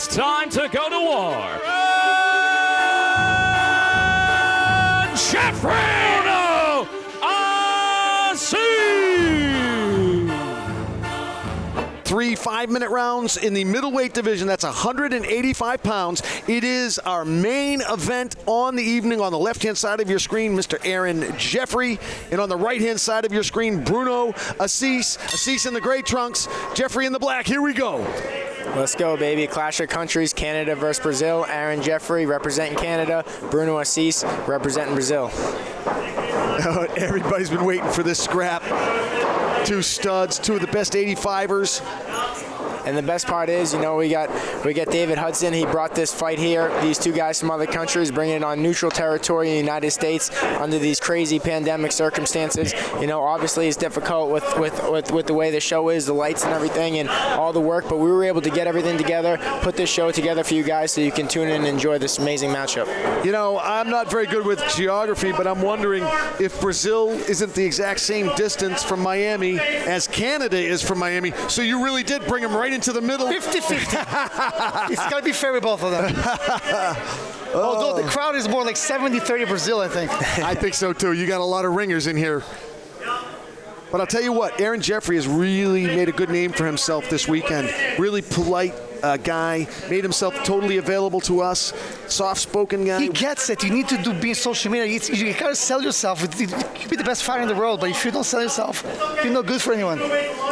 It's time to go to war. Jeffrey Bruno Assis! 3 5-minute rounds in the middleweight division. That's 185 pounds. It is our main event on the evening. On the left-hand side of your screen, Mr. Aaron Jeffrey. And on the right-hand side of your screen, Bruno Assis. Assis in the gray trunks, Jeffrey in the black. Here we go. Let's go, baby. Clash of countries, Canada versus Brazil. Aaron Jeffrey representing Canada. Bruno Assis representing Brazil. Everybody's been waiting for this scrap. Two studs, two of the best 85ers. And the best part is, you know, we got David Hudson. He brought this fight here. These two guys from other countries bringing it on neutral territory in the United States under these crazy pandemic circumstances. You know, obviously it's difficult with the way the show is, the lights and everything, and all the work. But we were able to get everything together, put this show together for you guys, so you can tune in and enjoy this amazing matchup. You know, I'm not very good with geography, but I'm wondering if Brazil isn't the exact same distance from Miami as Canada is from Miami. So you really did bring them right into the middle. 50-50. It's got to be fair with both of them. Although the crowd is more like 70-30 Brazil, I think. I think so, too. You got a lot of ringers in here. But I'll tell you what, Aaron Jeffrey has really made a good name for himself this weekend. Really polite guy, made himself totally available to us. Soft-spoken guy. He gets it. You need to be in social media. You gotta sell yourself. You can be the best fighter in the world, but if you don't sell yourself, you're not good for anyone.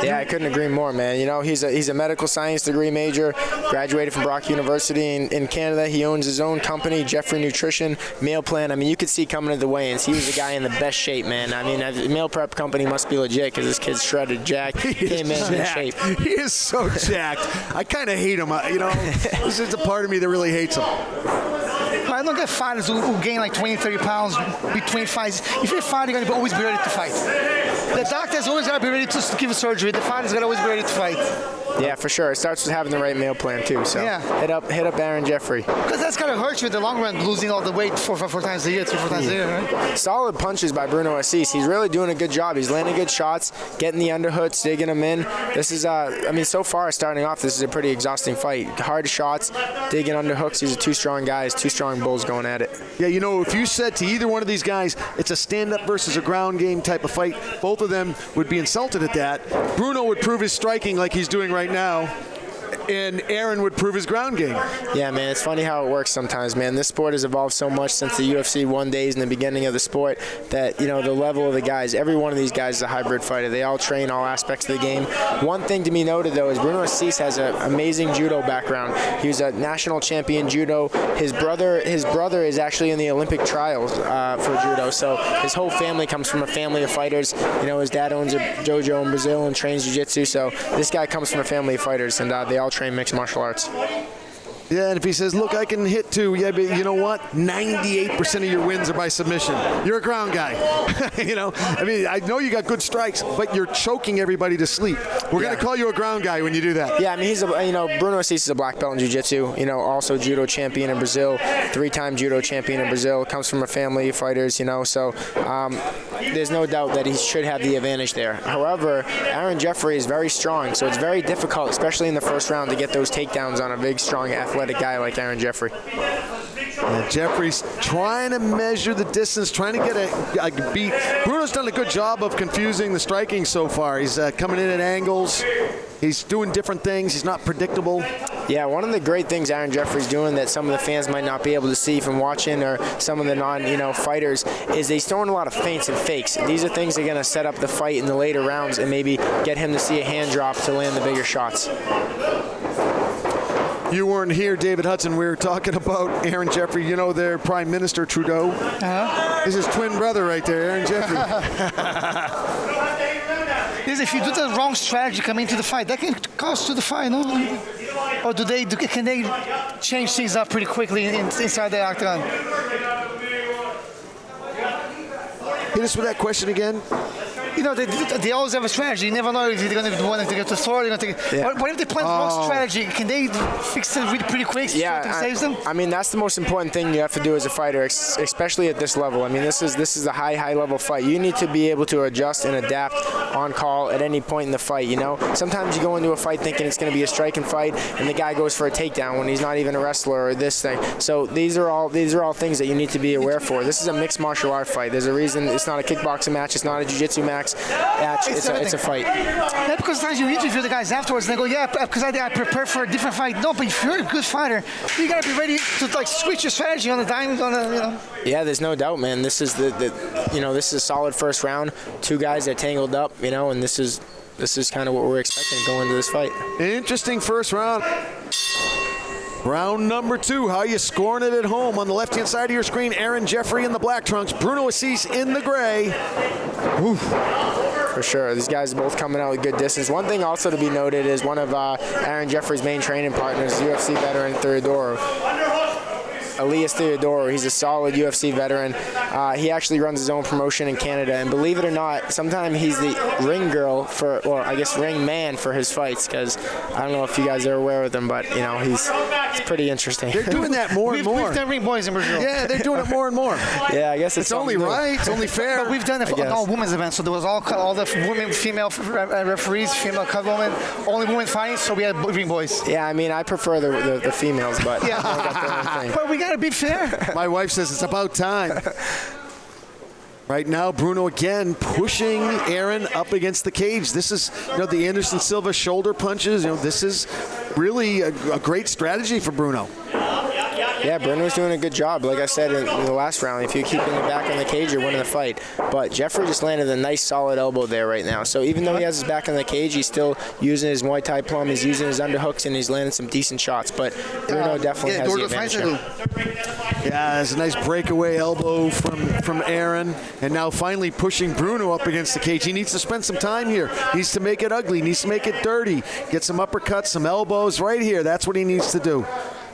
Yeah, I couldn't agree more, man. You know, he's a medical science degree major, graduated from Brock University in Canada. He owns his own company, Jeffrey Nutrition, Meal Plan. I mean, you could see coming to the weigh-ins, he was a guy in the best shape, man. I mean, the meal prep company must be legit because this kid's shredded, jacked, came in shape. He is so jacked. I kind of hate him. You know, this is a part of me that really hates him. I don't get fighters who gain like 20-30 pounds between fights. If you're fighting, you're going to always be ready to fight. The doctor's always got to be ready to give a surgery. The fighter's got to always be ready to fight. Yeah, for sure. It starts with having the right meal plan too. So yeah. hit up Aaron Jeffrey. Because that's gonna hurt you in the long run, losing all the weight four times a year, 3-4 times a year, right? Solid punches by Bruno Assis. He's really doing a good job. He's landing good shots, getting the underhooks, digging them in. This is, I mean, so far starting off, this is a pretty exhausting fight. Hard shots, digging underhooks. These are two strong guys, two strong bulls going at it. Yeah, you know, if you said to either one of these guys, it's a stand-up versus a ground game type of fight, both of them would be insulted at that. Bruno would prove his striking like he's doing right now, and Aaron would prove his ground game. Yeah, man, it's funny how it works sometimes, man. This sport has evolved so much since the UFC 1 days in the beginning of the sport that, you know, the level of the guys, every one of these guys is a hybrid fighter. They all train all aspects of the game. One thing to be noted, though, is Bruno Assis has an amazing judo background. He was a national champion judo. His brother is actually in the Olympic trials for judo, so his whole family comes from a family of fighters. You know, his dad owns a dojo in Brazil and trains jiu-jitsu, so this guy comes from a family of fighters, and they all train mixed martial arts. Yeah, and if he says, look, I can hit too, yeah, but you know what? 98% of your wins are by submission. You're a ground guy. You know, I mean, I know you got good strikes, but you're choking everybody to sleep. We're going to call you a ground guy when you do that. Yeah, I mean, Bruno Assis is a black belt in jiu-jitsu, you know, also judo champion in Brazil, 3-time judo champion in Brazil, comes from a family of fighters, you know, so there's no doubt that he should have the advantage there. However, Aaron Jeffrey is very strong, so it's very difficult, especially in the first round, to get those takedowns on a big, strong, athletic guy like Aaron Jeffrey. Jeffrey's trying to measure the distance, trying to get a beat. Bruno's done a good job of confusing the striking so far. He's coming in at angles. He's doing different things. He's not predictable. Yeah, one of the great things Aaron Jeffrey's doing that some of the fans might not be able to see from watching, or some of the fighters, is he's throwing a lot of feints and fakes. These are things that are going to set up the fight in the later rounds and maybe get him to see a hand drop to land the bigger shots. You weren't here, David Hudson. We were talking about Aaron Jeffrey. You know, their Prime Minister, Trudeau. This is his twin brother right there, Aaron Jeffrey. If you do the wrong strategy coming into the fight, that can cost you the fight, no? Or can they change things up pretty quickly inside the octagon? Hit us with that question again. you know, they always have a strategy. You never know if they're going to want to get to the sword. What if they plan the wrong strategy? Can they fix it really pretty quick? Yeah, so saves them? I mean, that's the most important thing you have to do as a fighter, especially at this level. I mean, this is a high level fight. You need to be able to adjust and adapt on call at any point in the fight. You know, sometimes you go into a fight thinking it's going to be a striking fight, and the guy goes for a takedown when he's not even a wrestler or this thing. So these are all things that you need to be aware for. This is a mixed martial art fight. There's a reason it's not a kickboxing match. It's not a jiu-jitsu match. It's a fight. Yeah, because sometimes you interview the guys afterwards and they go, yeah, because I prepare for a different fight. No, but if you're a good fighter, you got to be ready to like switch your strategy on the dime. Yeah, there's no doubt, man. This is this is a solid first round. Two guys that tangled up, you know, and this is kind of what we're expecting going into this fight. Interesting first round. Round number 2. How you scoring it at home? On the left-hand side of your screen, Aaron Jeffrey in the black trunks, Bruno Assis in the gray. Oof. For sure. These guys are both coming out with good distance. One thing also to be noted is one of Aaron Jeffrey's main training partners, UFC veteran Theodoro. Elias Theodoro. He's a solid UFC veteran. He actually runs his own promotion in Canada, and believe it or not, sometimes he's the ring girl ring man for his fights, because I don't know if you guys are aware of him, but you know, he's pretty interesting. They're doing that more and more. We've done ring boys in Brazil. Yeah, they're doing it more and more. Yeah, I guess it's only right. It's only fair. But we've done it for all women's events, so there was all the women, female referees, female cut women, only women fighting, so we had ring boys. Yeah, I mean, I prefer the females, but yeah. But we got to be fair. My wife says it's about time. Right now, Bruno again pushing Aaron up against the cage. This is, the Anderson Silva shoulder punches. This is really a great strategy for Bruno. Yeah, Bruno's doing a good job. Like I said in the last round, if you keep him back on the cage, you're winning the fight. But Jeffrey just landed a nice, solid elbow there right now. So even though he has his back on the cage, he's still using his Muay Thai plum. He's using his underhooks, and he's landing some decent shots. But Bruno definitely has the advantage here. Yeah, there's a nice breakaway elbow from Aaron. And now finally pushing Bruno up against the cage. He needs to spend some time here. He needs to make it ugly. He needs to make it dirty. Get some uppercuts, some elbows right here. That's what he needs to do.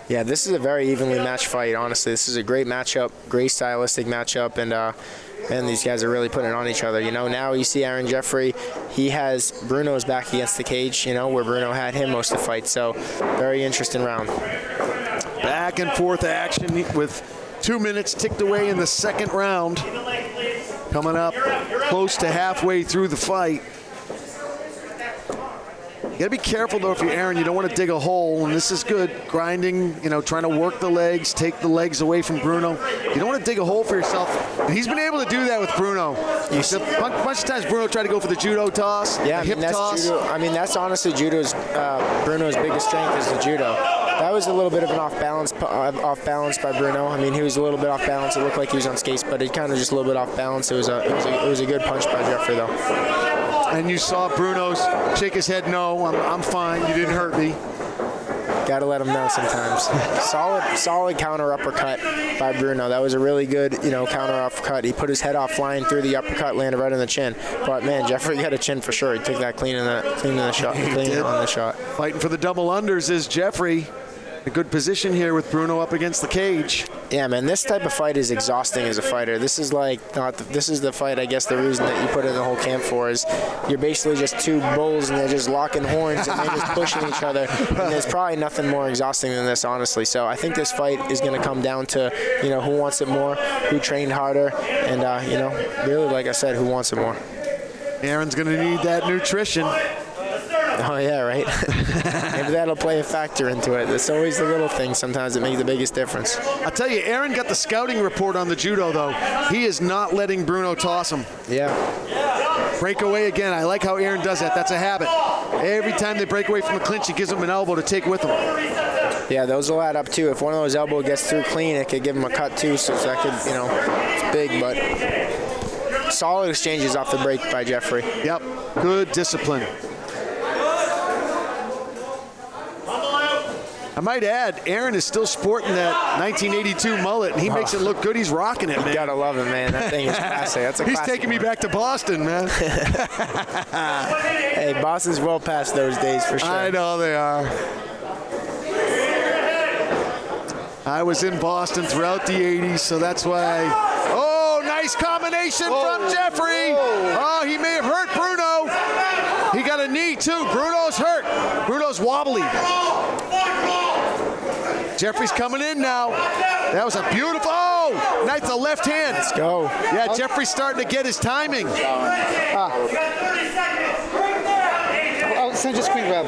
Yeah, this is a very evenly matched fight, honestly. This is a great matchup, great stylistic matchup, and these guys are really putting it on each other. Now you see Aaron Jeffrey, he has Bruno's back against the cage, where Bruno had him most of the fight. So, very interesting round. Back and forth action with 2 minutes ticked away in the second round. Coming up close to halfway through the fight. You got to be careful, though, if you're Aaron. You don't want to dig a hole, and this is good. Grinding, trying to work the legs, take the legs away from Bruno. You don't want to dig a hole for yourself. And he's been able to do that with Bruno. A bunch of times Bruno tried to go for the judo toss, hip toss. Judo. I mean, that's honestly Bruno's biggest strength is the judo. That was a little bit of an off balance by Bruno. I mean, he was a little bit off balance. It looked like he was on skates, but he kind of just a little bit off balance. It was a good punch by Jeffrey, though. And you saw Bruno's shake his head, no, I'm fine, you didn't hurt me. Got to let him know sometimes. Solid counter uppercut by Bruno. That was a really good, counter uppercut. He put his head off flying through the uppercut, landed right on the chin. But man, Jeffrey had a chin for sure. He took that clean on the shot. Fighting for the double unders is Jeffrey. A good position here with Bruno up against the cage. Yeah, man, this type of fight is exhausting as a fighter. This is this is the fight, I guess, the reason that you put in the whole camp for is you're basically just two bulls and they're just locking horns and they're just pushing each other. And there's probably nothing more exhausting than this, honestly. So I think this fight is going to come down to, who wants it more, who trained harder, and, really, like I said, who wants it more. Aaron's going to need that nutrition. Oh, yeah, right? Maybe that'll play a factor into it. It's always the little things sometimes that make the biggest difference. I'll tell you, Aaron got the scouting report on the judo, though. He is not letting Bruno toss him. Yeah. Break away again. I like how Aaron does that. That's a habit. Every time they break away from the clinch, he gives them an elbow to take with him. Yeah, those will add up, too. If one of those elbows gets through clean, it could give him a cut, too. So that could, it's big, but solid exchanges off the break by Jeffrey. Yep. Good discipline. I might add, Aaron is still sporting that 1982 mullet, and he makes it look good. He's rocking it, man. You gotta love it, man. That thing is classic. That's a He's classic taking me back to Boston, man. Hey, Boston's well past those days for sure. I know they are. I was in Boston throughout the 80s, so that's why. Oh, nice Nice combination from Jeffrey. Oh, he may have hurt Bruno. He got a knee too. Bruno's hurt. Bruno's wobbly. Jeffrey's coming in now. That was a beautiful, oh, nice, the left hand. Let's go. Yeah, Jeffrey's starting to get his timing. I'll send you a screen grab.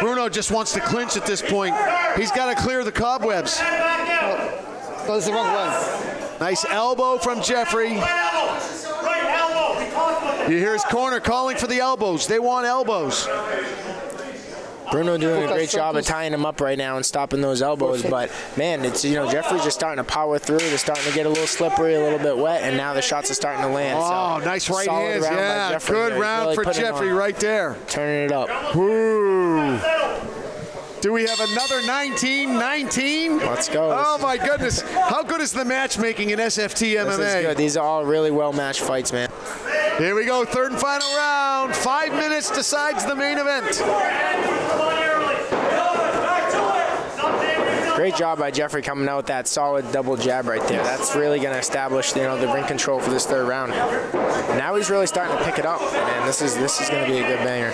Bruno just wants to clinch at this point. He's got to clear the cobwebs. Oh, this is the wrong one. Nice elbow from Jeffrey. You hear his corner calling for the elbows. They want elbows. Bruno doing a great job of tying him up right now and stopping those elbows, but man, it's, you know, Jeffrey's just starting to power through. They're starting to get a little slippery, a little bit wet, and now the shots are starting to land. Oh, so nice right hands. Yeah, good round really for Jeffrey right there. Turning it up. Woo. Do we have another 19-19? Let's go. Oh my goodness. How good is the matchmaking in SFT MMA? This is good. These are all really well-matched fights, man. Here we go, third and final round. 5 minutes decides the main event. Great job by Jeffrey coming out with that solid double jab right there. That's really going to establish, you know, the ring control for this third round. Now he's really starting to pick it up, and this is going to be a good banger.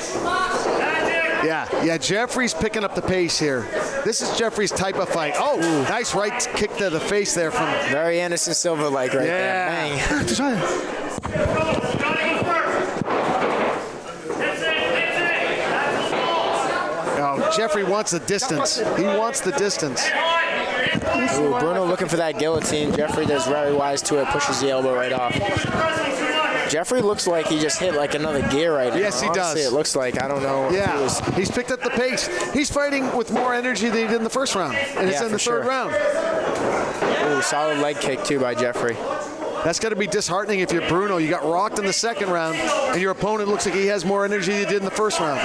Yeah, Jeffrey's picking up the pace here. This is Jeffrey's type of fight. Oh, nice right kick to the face there from... Very Anderson Silva-like right there. Bang. Oh, Jeffrey wants the distance. He wants the distance. Ooh, Bruno looking for that guillotine. Jeffrey does very wise to it, pushes the elbow right off. Jeffrey looks like he just hit like another gear right now. Yes, he Honestly, does. It looks like, I don't know. Yeah, he's picked up the pace. He's fighting with more energy than he did in the first round, and it's in the third round. Ooh, solid leg kick too by Jeffrey. That's got to be disheartening if you're Bruno. You got rocked in the second round, and your opponent looks like he has more energy than he did in the first round.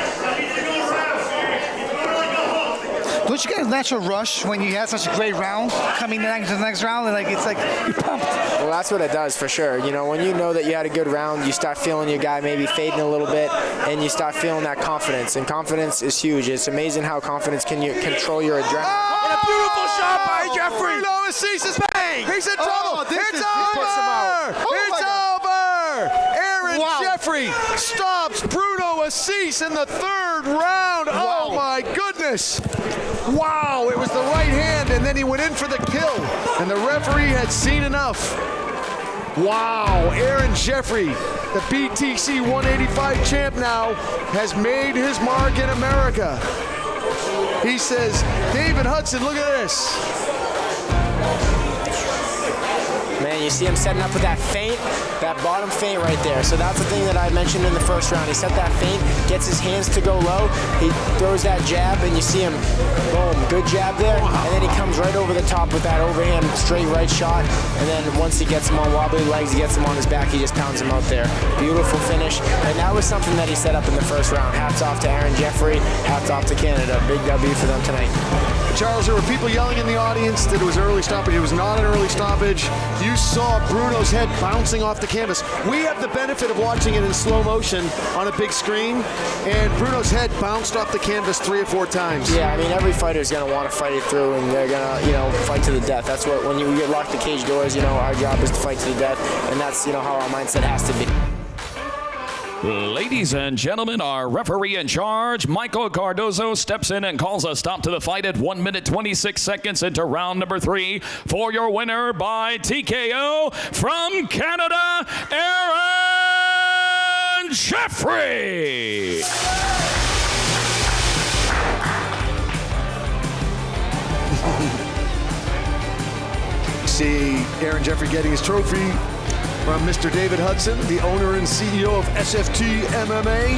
Don't you get a natural rush when you have such a great round coming into the next round? And it's like you're pumped. Well, that's what it does for sure. You know, when you know that you had a good round, you start feeling your guy maybe fading a little bit, and you start feeling that confidence. And confidence is huge. It's amazing how confidence can control your adrenaline. Oh! And a beautiful shot by Jeffrey. Bruno Assis is bang. He's in trouble. It's over. Aaron Jeffrey stops Bruno Assis in the third round. Wow. Oh my goodness. Wow, it was the right hand, and then he went in for the kill, and the referee had seen enough. Wow, Aaron Jeffrey, the BTC 185 champ now, has made his mark in America. He says, David Hudson, look at this. Man, you see him setting up with that feint, that bottom feint right there. So that's the thing that I mentioned in the first round. He set that feint, gets his hands to go low, he throws that jab, and you see him, boom, good jab there, and then he comes right over the top with that overhand straight right shot, and then once he gets him on wobbly legs, he gets him on his back, he just pounds him out there. Beautiful finish, and that was something that he set up in the first round. Hats off to Aaron Jeffrey, hats off to Canada. Big W for them tonight. Charles, there were people yelling in the audience that it was an early stoppage. It was not an early stoppage. You saw Bruno's head bouncing off the canvas. We have the benefit of watching it in slow motion on a big screen, and Bruno's head bounced off the canvas 3 or 4 times. Yeah, I mean, every fighter is going to want to fight it through, and they're going to, you know, fight to the death. That's what, when you get locked the cage doors, you know, our job is to fight to the death, and that's, you know, how our mindset has to be. Ladies and gentlemen, our referee in charge, Michael Cardozo, steps in and calls a stop to the fight at 1 minute 26 seconds into round number 3 for your winner by TKO from Canada, Aaron Jeffrey. See Aaron Jeffrey getting his trophy from Mr. David Hudson, the owner and CEO of SFT MMA.